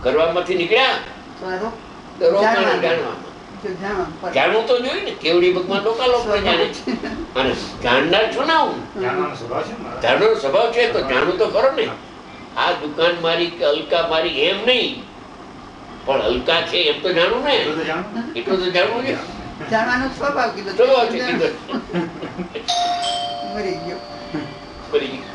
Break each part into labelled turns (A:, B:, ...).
A: કરવામાંથી નીકળ્યા જાણવું તો જોઈએ ને. કેવડી ભગવાન લોકો જાણે છે અને જાણનાર છો ને હું જાણવાનો સ્વભાવ છે તો જાણવું તો ખરો ને. આ દુકાન મારી કે હલકા મારી એમ નહીં, પણ હલકા છે એમ તો જાણવું ને. એટલું તો જાણવું છે.
B: જાણવાનો સ્વભાવ કીધો
A: સ્વભાવ છે કીધો.
B: મરી ગયો
A: મરી ગયો.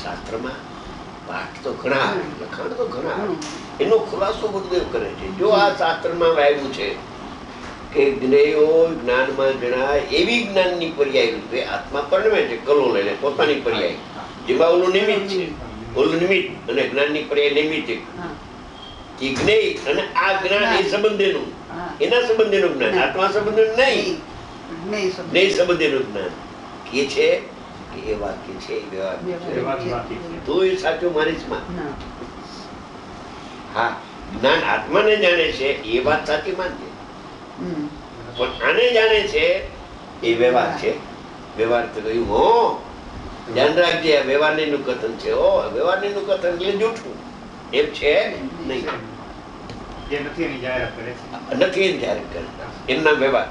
A: શાસ્ત્રમાં પાઠ તો ઘણા લખાણ તો ઘણા, એનો ખુલાસો ગુરુદેવ કરે છે. જો આ શાસ્ત્રમાં આવ્યું છે કે જ્ઞેયો જ્ઞાનમાં જણાય એવી જ્ઞાનની પર્યાય રૂપે આત્મા પરણવે છે. કલો લઈને પોતાની પર્યાય, જેમાં ઓલું નિમિત્ત છે, ઓલું નિમિત્ત અને જ્ઞાનની પર્યાય નિમિત્ત છે. કે જ્ઞેય અને આ જ્ઞાન એ સંબંધેનું, એના સંબંધેનું જ્ઞાન, આત્મા સંબંધેનું નહીં, જ્ઞેય સંબંધેનું જ્ઞાન કે છે. એ વાક્ય છે, તો એ સાચું માનીશ માં. હા, જ્ઞાન આત્માને જાણે છે એ વાત સાચી માનજે, પણ આને જાણે છે એ વ્યવહાર છે. વ્યવહાર તો કહ્યું હો, ધ્યાન રાખજે, આ વ્યવહારની નું કથન છે. હો, વ્યવહારની નું કથન એટલે જૂઠું એમ છે નહીં. નથી એની જાહેરાત કરે, એમના વ્યવહાર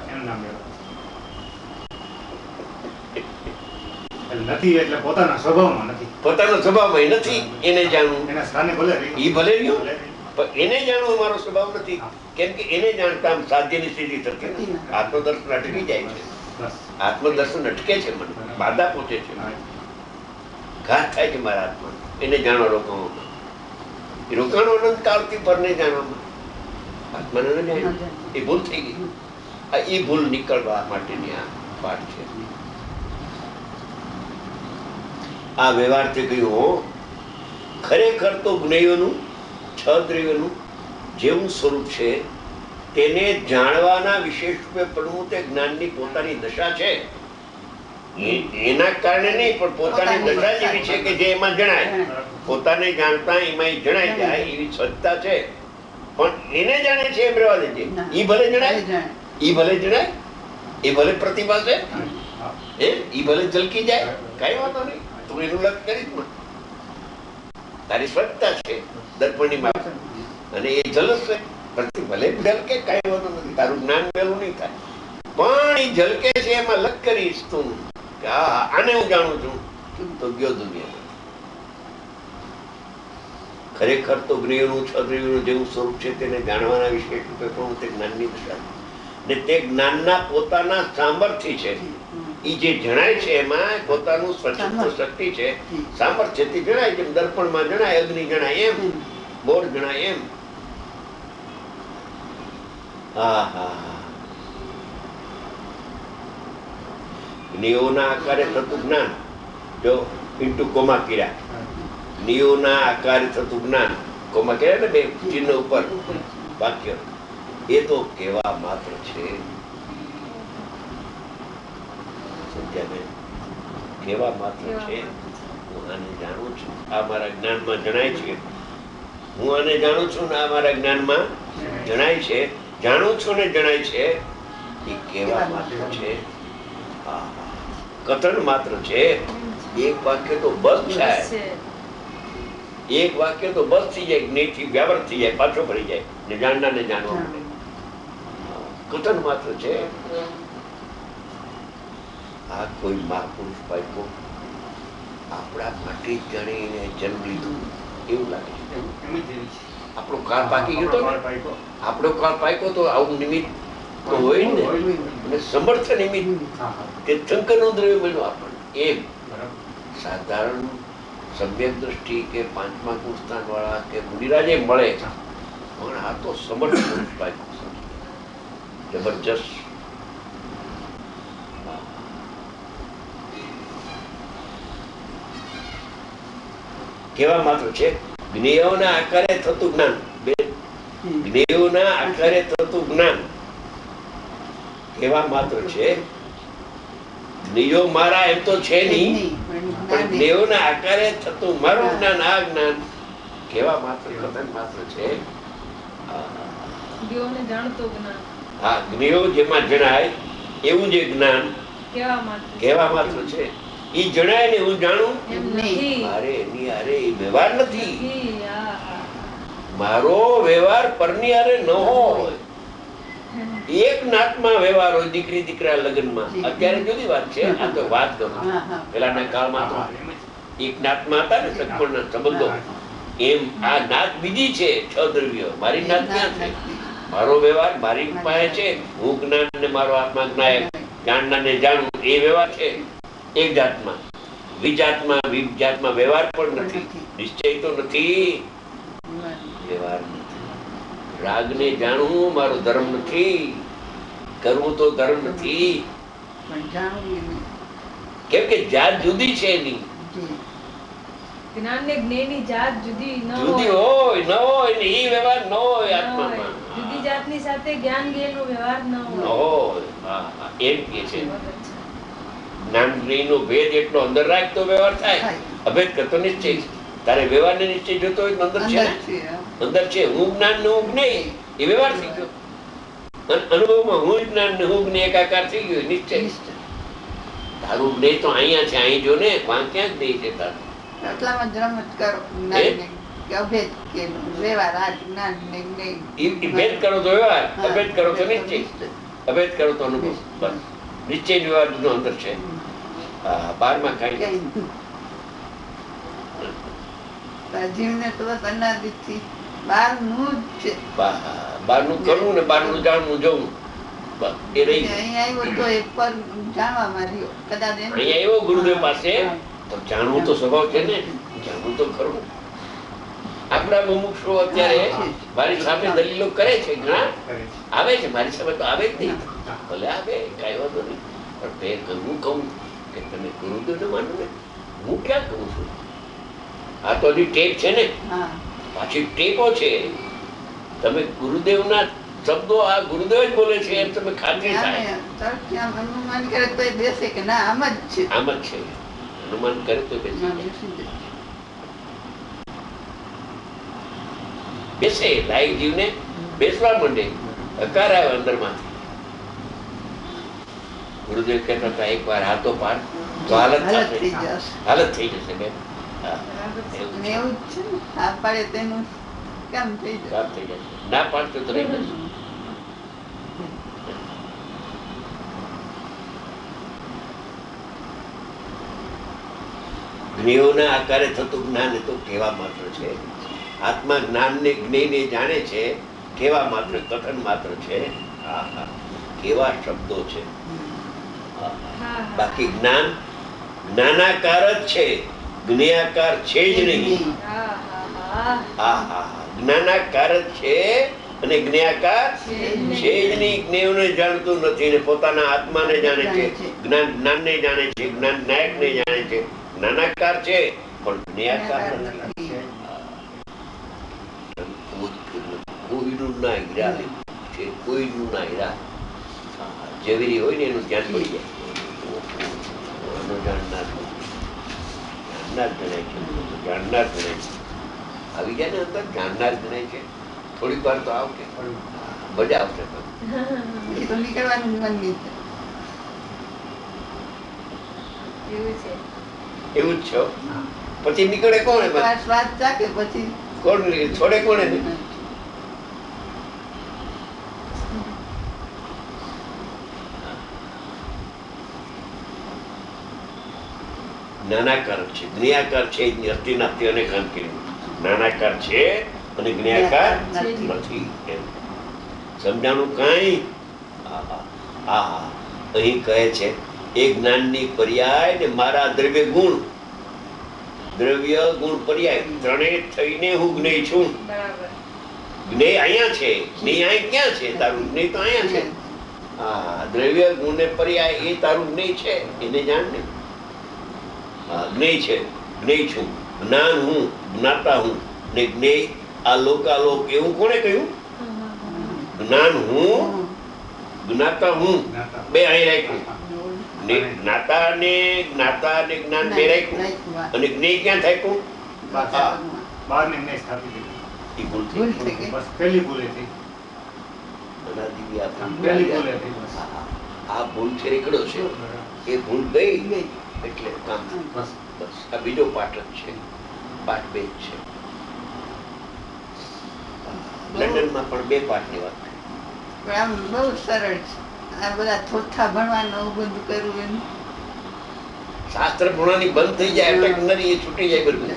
C: નથી એટલે પોતાના સ્વભાવમાં નથી,
A: પોતાના સ્વભાવમાં નથી. એને જાણવું,
C: એના સ્થાને ભલે
A: ઈ ભલે રહ્યો, પણ એને જાણવું મારો સ્વભાવ નથી. કેમ કે એને જાણતા સાધ્યની સ્થિતિ થતી નથી. આત્મદર્શન અટકી જાય છે. આત્મદર્શન અટકે છે, મને બાધા પહોંચે છે, ઘાત થાય છે મારા આત્મા. એને જાણવા રોકાવામાં, એ રોકાણો અનંત કાળથી પરને જાણવામાં આત્માને ન જાણે, એ ભૂલ થઈ ગઈ. એ ભૂલ નીકળવા માટેની આ પાઠ છે. આ વ્યવહારથી કહ્યું ખરેખર તો જ્ઞેયોનું, છ દ્રવ્યનું જેવું સ્વરૂપ છે તેને જાણવાના વિશેષ રૂપે પડવું તે જ્ઞાનની પોતાની દશા છે. એના કારણે નહીં, પણ પોતાની દશા જેવી છે કે જે એમાં જણાય. પોતાને જાણતા એમાં જણાય જાય એવી સ્વચ્છતા છે. પણ એને જાણે છે એમ રહેવા દેજે. ઈ ભલે જણાય, ઈ ભલે જણાય, એ ભલે પ્રતિભા છે, ઈ ભલે ઝલકી જાય, કઈ વાંધો નહીં. તું એનું લક્ષ કરીશ, તારી સ્વચ્છતા છે દર્પણની માં, અને એ જલશે. ભલે ઝલકે, કઈ વાંધો નથી, તારું જ્ઞાન પેલું નહીં થાય, પણ એ ઝલકે છે એમાં લક્ષ કરીશ તું કે આને હું જાણું છું, તો ગયો દુનિયા. ખરેખર તો જ્ઞેયનું, છ દ્રવ્યનું જેવું સ્વરૂપ છે તેને જાણવાના વિશેષ રૂપે પણ તે જ્ઞાનની દશા ને તે જ્ઞાનના પોતાના સામર્થ્ય છે. ઈ જે જણાય છે એમાં પોતાનું સ્વચ્છતા શક્તિ છે, સામર્થ્યથી જણાય. જેમ દર્પણમાં જણાય, અગ્નિ જણાય એમ, બોર જણાય એમ. જ્ઞેયોના આકારે થતું જ્ઞાન, જો ઇન્ટુ કોમા કર્યા, જ્ઞેયોના આકારે થતું જ્ઞાન, કોમા કર્યા ને બે ચિહ્ન ઉપર વાક્ય, એ તો કેવા માત્ર છે. કેવા માત્ર છે. હું આને જાણું છું, આ મારા જ્ઞાનમાં જણાય છે. હું આને જાણું છું ને આ મારા જ્ઞાનમાં જણાય છે. જાણું છું ને જણાય છે. એ કેવા માત્ર છે. કથન માત્ર છે. એક વાક્ય તો બસ થાય, એક વાક્ય તો બસ થઈ જાય, જ્ઞેયથી વ્યાવૃત થઈ જાય, પાછો ફરી જાય ને જાણનાર ને જાણવા મળે. કથન માત્ર છે. આ કોઈ મહાપુરુષ પાઈકો આપણા માટે જ જાણીને જન્મ લીધું એવું લાગે છે. આપણો કાળ પાકી ગયો તો, આપણો કાળ પાક્યો તો આવું નિમિત્ત તો હોય ને, અને સમર્થ નિમિત્ત તે શંકરનું દ્રવ્ય મળ્યું આપણને. એમ સાધારણ સમ્યક દ્રષ્ટિ કે પાંચમા ગુણસ્થાન વાળા કે મુનિરાજે મળે, પણ આ તો સમર્થ પુરુષ પાક્યો, જબરજસ્ત. કેવા માત્ર છે. જ્ઞેયોના આકારે થતું જ્ઞાન, જ્ઞેયોના આકારે થતું જ્ઞાન કેવા માત્ર છે. જ્ઞેયો મારા એમ તો છે નહીં, પણ જ્ઞેયોના આકારે થતું મારું જ્ઞાન, આ જ્ઞાન કેવા માત્ર, કથન માત્ર છે.
D: જ્ઞેયોને જાણતો જ્ઞાન
A: હા, જ્ઞેયો જેમાં જણાય એવું જે જ્ઞાન કહેવા માત્ર છે. ઈ જણાય ને હું જાણું
D: એમ નથી.
A: મારે એની હારે ઈ વ્યવહાર નથી.
D: નથી. હા, હા.
A: મારો વ્યવહાર પરની હારે ન હોય. એક નાતમાં વ્યવહાર હોય, દીકરી દીકરા લગ્નમાં. અત્યારે જુદી વાત છે, આ તો વાત કરું. પેલાના કાળમાં તો એક નાતમાં હતા ને સગપણના સંબંધો. એમ આ નાત બીજી છે. 6 દ્રવ્યો. મારી નાત ક્યાં છે? મારો વ્યવહાર મારી પાસે છે. હું જ્ઞાન ને મારો આત્મા જ્ઞાયક જાણનારને જાણું એ વ્યવહાર છે એક જાતમાં. વિજાતમાં વિજાતમાં વ્યવહાર પણ નથી, નિશ્ચય તો નથી, વ્યવહાર નથી. રાગને જાણવું મારો ધર્મ નથી, કરવું તો ધર્મ નથી. કેમ કે જાત જુદી છે એની.
D: જ્ઞાન ને જ્ઞેયની જાત જુદી ન
A: જુદી હોય ન હોય ને ઈ વ્યવહાર ન હોય આત્મામાં.
D: જુદી જાતની સાથે જ્ઞાન જ્ઞેયનો વ્યવહાર ન હોય.
A: હા, એમ કે છે. જ્ઞાન જ્ઞેયનો ભેદ એટલો અંદર રાખ તો વ્યવહાર થાય. અભેદ કરતો નિશ્ચય. તારે વ્યવહારને નિશ્ચય જોતો હોય તો અંદર છે ને? અંદર છે. હું જ્ઞાન ને હું જ્ઞેય એ વ્યવહાર થઈ ગયો. અનુભવમાં હું જ્ઞાન ને હું જ્ઞેય એકાકાર થઈ ગયો નિશ્ચય. તારું જ્ઞેય તો અહીંયા છે. અહીં જો ને વાં ક્યાં જ્ઞેય છે તારું?
B: એટલામાં જ રમત કરો કે અભેદ કે વ્યવહાર આ જ્ઞાન ને જ્ઞેય.
A: ઈ ભેદ કરો તો વ્યવહાર, અભેદ કરો તો નિશ્ચય, અભેદ કરો તો અનુભવ. બસ નિશ્ચય વ્યવહાર નો અંદર છે. હા, 12માં કાંઈ
B: જીવને તો બસ અનાદિથી બહારનું જ છે.
A: બહારનું કરવું ને બહારનું જાણવું જોવું. બસ એ રહી.
B: અહીંયા આવ્યો તો એક પર જાણવા માંડ્યો કદાચ
A: અહીંયા આવ્યો ગુરુદેવ પાસે તો જાણવું તો સ્વભાવ છે ને, જાણવું તો ખરું. આપણા મુમુક્ષો અત્યારે મારી સામે દલીલો કરે છે, ઘણા આવે છે મારી સામે, તો આવે જ નહીં. ભલે આવે, કઈ વાંધો નહીં, પણ મેં હું કહું કે તમે ગુરુદેવને માનો ને, હું ક્યાં કહું છું? આ તો હજી ટેપ છે ને, પાછી ટેપો છે. તમે ગુરુદેવના શબ્દો આ ગુરુદેવ જ બોલે છે એમ તમે ખાતરી થાય.
B: અનુમાન કરે તો બેસે કે ના આમ જ છે,
A: આમ જ છે. અનુમાન કરે તો બેસે. લાયક જીવને બેસવા માંડે, હકાર આવે અંદરમાંથી. ગુરુદેવ કહેતા હતા એક વાર હાથો પાડ તો હાલત થઈ જશે બેન.
B: એવું જ છે ને, હા પાડે તેનું કામ થઈ
A: જશે, ના પાડતો તો રહી જશે. જ્ઞેયોના આકારે થતું જ્ઞાન એ તો કહેવા માત્ર છે. આત્મા જ્ઞાન ને જ્ઞેયને જાણે છે, કહેવા માત્ર, કથન માત્ર છે. કેવા શબ્દો છે. બાકી જ્ઞાન જ્ઞાનાકાર જ છે, જ્ઞેયાકાર છે જ નહીં. જ્ઞાનાકાર જ છે અને જ્ઞેયાકાર છે જ નહીં. જ્ઞેયને જાણતું નથી ને પોતાના આત્માને જાણે છે. જ્ઞાન જ્ઞાનને જાણે છે, જ્ઞાન નાયકને જાણે છે. જ્ઞાનાકાર છે પણ જ્ઞેયાકાર નથી. કોઈનું ના હીરા છે, કોઈનું ના હીરા. ઝવેરી હોય ને એનું ધ્યાન પડી જાય. જાણનાર જાણનાર ગણાય છે, જાણનાર ગણાય છે. આવી જાય ને અંદર જાણનાર ગણાય છે. થોડીક વાર તો આવશે, મજા આવશે.
B: નીકળવાનું મન નહીં.
A: એવું જ છે. પછી નીકળે કોણ?
B: સ્વાદ ચાકે પછી
A: કોણ છોડે? કોણે? જ્ઞાનાકાર છે, જ્ઞેયાકાર છે. અસ્થિનાસ્તિ અને જ્ઞાનાકાર છે અને જ્ઞેયાકાર નથી. એમ સમજાણું કઈ? અહીં કહે છે એ જ્ઞાનની પર્યાય ને મારા દ્રવ્ય ગુણ, દ્રવ્ય ગુણ પર્યાય ત્રણેય થઈને હું જ્ઞેય છું. જ્ઞેય અહીંયા છે, જ્ઞેય અહીં ક્યાં છે? તારું જ્ઞેય તો અહીંયા છે. દ્રવ્ય ગુણ ને પર્યાય એ તારું જ્ઞેય છે, એને જાણ ને. જ્ઞેય છે, જ્ઞેય છું. જ્ઞાન હું, જ્ઞાતા હું ને જ્ઞેય આ લોકાલોક. એવું કોણે કહ્યું? જ્ઞાન હું, જ્ઞાતા હું, બે અહીં રાખ્યું. જ્ઞાતા ને જ્ઞાન બે રાખ્યું અને જ્ઞેય ક્યાં થાક્યું? અનાદિ વ્યાપક
C: પહેલી ભૂલ હતી બસ.
A: આ ભૂલ છે રેકડો છે એ ભૂલ ગઈ
B: ગઈ.
A: એટલે કામ થયું.
C: બસ.
A: બસ આ બીજો પાઠ જ છે, પાઠ 2 જ છે. લંડનમાં પણ 2 પાઠની વાત થઈ.
B: પણ આમ બહુ સરળ છે. આ બધા થોથા ભણવાનું આવું બધું કરવું એમ
A: શાસ્ત્ર ભણવાની બંધ થઈ જાય અટક નરી એ છૂટી જાય બધું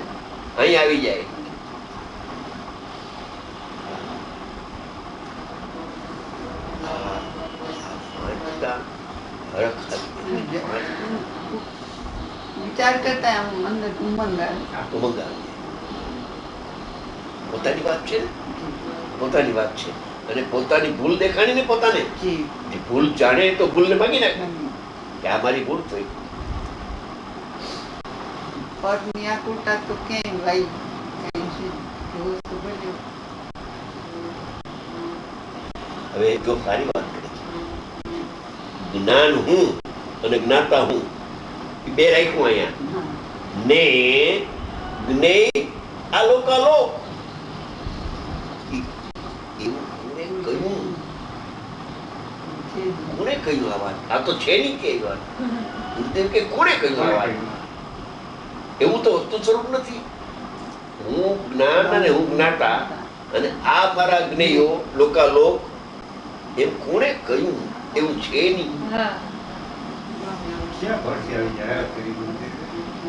A: અહીં આવી જાય.
B: વિચાર કરતા આમ અંદર ઉમંગ આવે.
A: ઉમંગ આવે. પોતાની વાત છે ને, પોતાની વાત છે અને પોતાની ભૂલ દેખાણી ને પોતાને
B: જી.
A: જે ભૂલ જાણે તો ભૂલને માગી નાખે કે આ મારી ભૂલ થઈ.
B: પગની આકુરતા તો ક્યાંય વાઈ કઈ છે એવો તો બન્યો.
A: હવે જો સારી વાત કરી છે, જ્ઞાન હું અને જ્ઞાતા હું એ 2 રાખ્યું અહીંયા
B: હા.
A: ને જ્ઞેય આલોકાલોક. એવું કોને કહ્યું? કોને કહ્યું આ વાત? આ તો છે નહીં કે વાત. ગુરુદેવ કે કોને કહ્યું આ વાત? એવું તો વસ્તુ સ્વરૂપ નથી. હું જ્ઞાન અને હું જ્ઞાતા અને આ મારા જ્ઞેયો લોકાલોક એમ કોને કહ્યું? એવું છે નહીં.
D: હા.
C: ક્યાં ભરતી આવી જાહેરાત કરી ગુરુદેવે?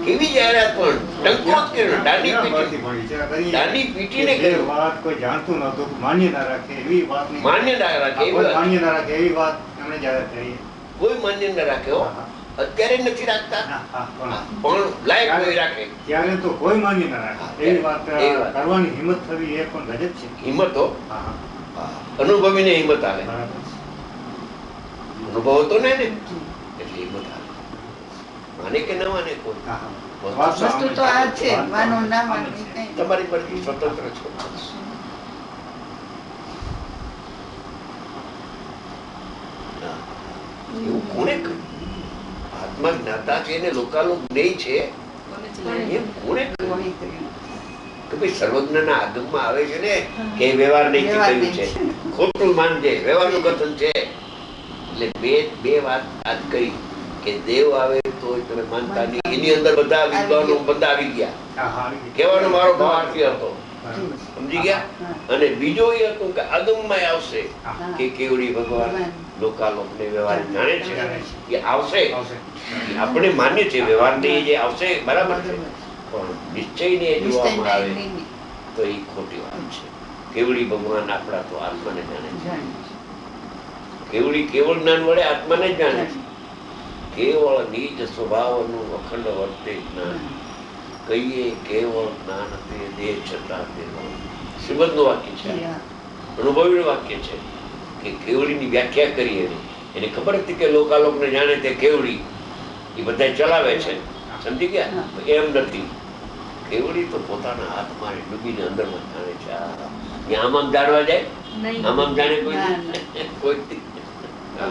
A: કેવી જાહેરાત પણ ટંકો જ કર્યો, દાંડી
C: ક્યાં
A: પીટી.
C: ભરતી પણ વિચાર કરી?
A: દાંડી પીટીને
C: જે
A: કર્યું.
C: વાત કોઈ જાણતું નહોતું, માન્ય ના રાખે એવી વાત નહીં.
A: માન્ય ના રાખે એવી વાત.
C: માન્ય ના રાખે એવી વાત એમણે જાહેર કરી.
A: કોઈ માન્ય ના રાખે હો.
C: હા,
A: અત્યારે નથી રાખતા
C: હા, હા, પણ
A: પણ લાયક કોઈ રાખે.
C: ત્યારે તો કોઈ માન્ય ના રાખે એવી વાત
A: એવી વાત.
C: કરવાની હિંમત થવી એ પણ ગજબ છે.
A: હિંમત હો.
C: હા, હા,
A: અનુભવીને હિંમત આવે.
C: બરાબર છે.
A: અનુભવ હતો ને એટલે હિંમત આવે. માને કે ન માને કોઈ.
C: હા, હા.
B: વસ્તુ તો આ છે, માનો ના માનો
C: આમ જ છે.
B: કંઈ.
A: તમારી પરથી સ્વતંત્ર છો. હા. એવું કોને કહ્યું? આત્મા જ્ઞાતા છે ને લોકાલોક જ્ઞેય છે એમ કોને કહ્યું?
B: કોઈ કર્યું.
A: કે ભાઈ સર્વજ્ઞના આગમમાં આવે છે ને કે વ્યવહાર નહીં
B: વ્યવહાર
A: કહ્યું છે, ખોટું માનજે, વ્યવહારનું કથન છે. એટલે બે વાત આજ કહી કે દેવ આવે તો તમે માનતા નહીં. એની અંદર બધા વિદ્વાનો બધા આવી ગયા.
C: હા, હા, આવી ગઈ.
A: કહેવાનો મારો ભાવ આથી હતો.
C: બરાબર છે.
A: સમજી ગયા?
B: હા.
A: અને બીજો એ હતો કે આગમમાં આવશે
C: હા,
A: કે કેવડી ભગવાન લોકાલોકને વ્યવહાર જાણે છે એ આવશે.
C: આવશે.
A: આપણે માન્ય છે વ્યવહારને એ જે આવશે બરાબર છે, પણ નિશ્ચયને એ જોવામાં આવે તો એ ખોટી વાત છે. કેવડી ભગવાન આપણા તો આત્માને જાણે છે. કેવડી કેવળ જ્ઞાન વડે આત્માને જ જાણે છે. કેવળ નીચ સ્વભાવનું અખંડ વર્તે જ્ઞાન, કહીએ કેવળ જ્ઞાન તે દેહ છતાં દેવ. શ્રીમદનું વાક્ય છે, અનુભવીનું વાક્ય છે કે કેવડીની વ્યાખ્યા કરી એને ખબર હતી કે લોકાલોકને જાણે તે કેવડી એ બધા ચલાવે છે. સમજી ગયા? એમ નથી. કેવડી તો પોતાના આત્માને ડૂબીને અંદરમાં જાણે છે. આમ આમ જાણવા જાય,
D: નહીં.
A: આમ આમ જાણે કોઈ
B: ના,
A: કોઈ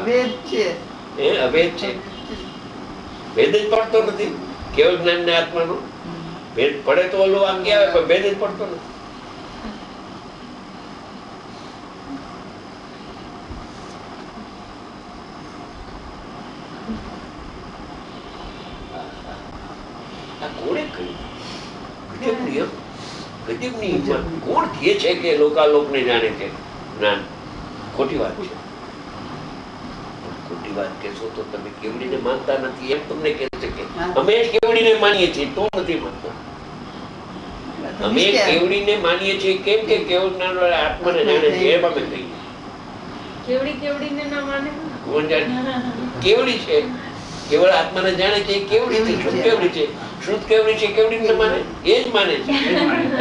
B: વેદ છે.
A: એ અભેદ છે. ભેદ જ પડતો નથી કેવળ જ્ઞાન ને આત્માનો. ભેદ પડે તો ઓલું વાક્ય આવે પણ ભેદ જ પડતો નથી. આ કોણે કહ્યું? ગજબની એમ ગજબની હિંમત. કોણ કહે છે કે લોકાલોકને જાણે છે જ્ઞાન? ખોટી વાત છે. ખોટી વાત કહેશો તો તમે કેવડીને માનતા નથી એમ તમને કહે છે કે અમે કેવડીને માનીએ છીએ તો નથી માનતા. અમે કેવડીને માનીએ છીએ કેમ કે કેવળ જ્ઞાન વાળા આત્માને જાણે છે એમ અમે કહીએ.
D: કેવડીને ના માને.
A: કોણ જાણે? કેવડી છે, કેવળ આત્માને જાણે છે એ કેવડી છે. શુદ્ધ કેવડી છે, શુદ્ધ કેવડી છે. કેવડીને માને એ જ માને છે.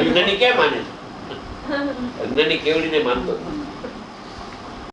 A: અજ્ઞાની ક્યાં માને છે? અજ્ઞાની કેવડીને માનતો નથી.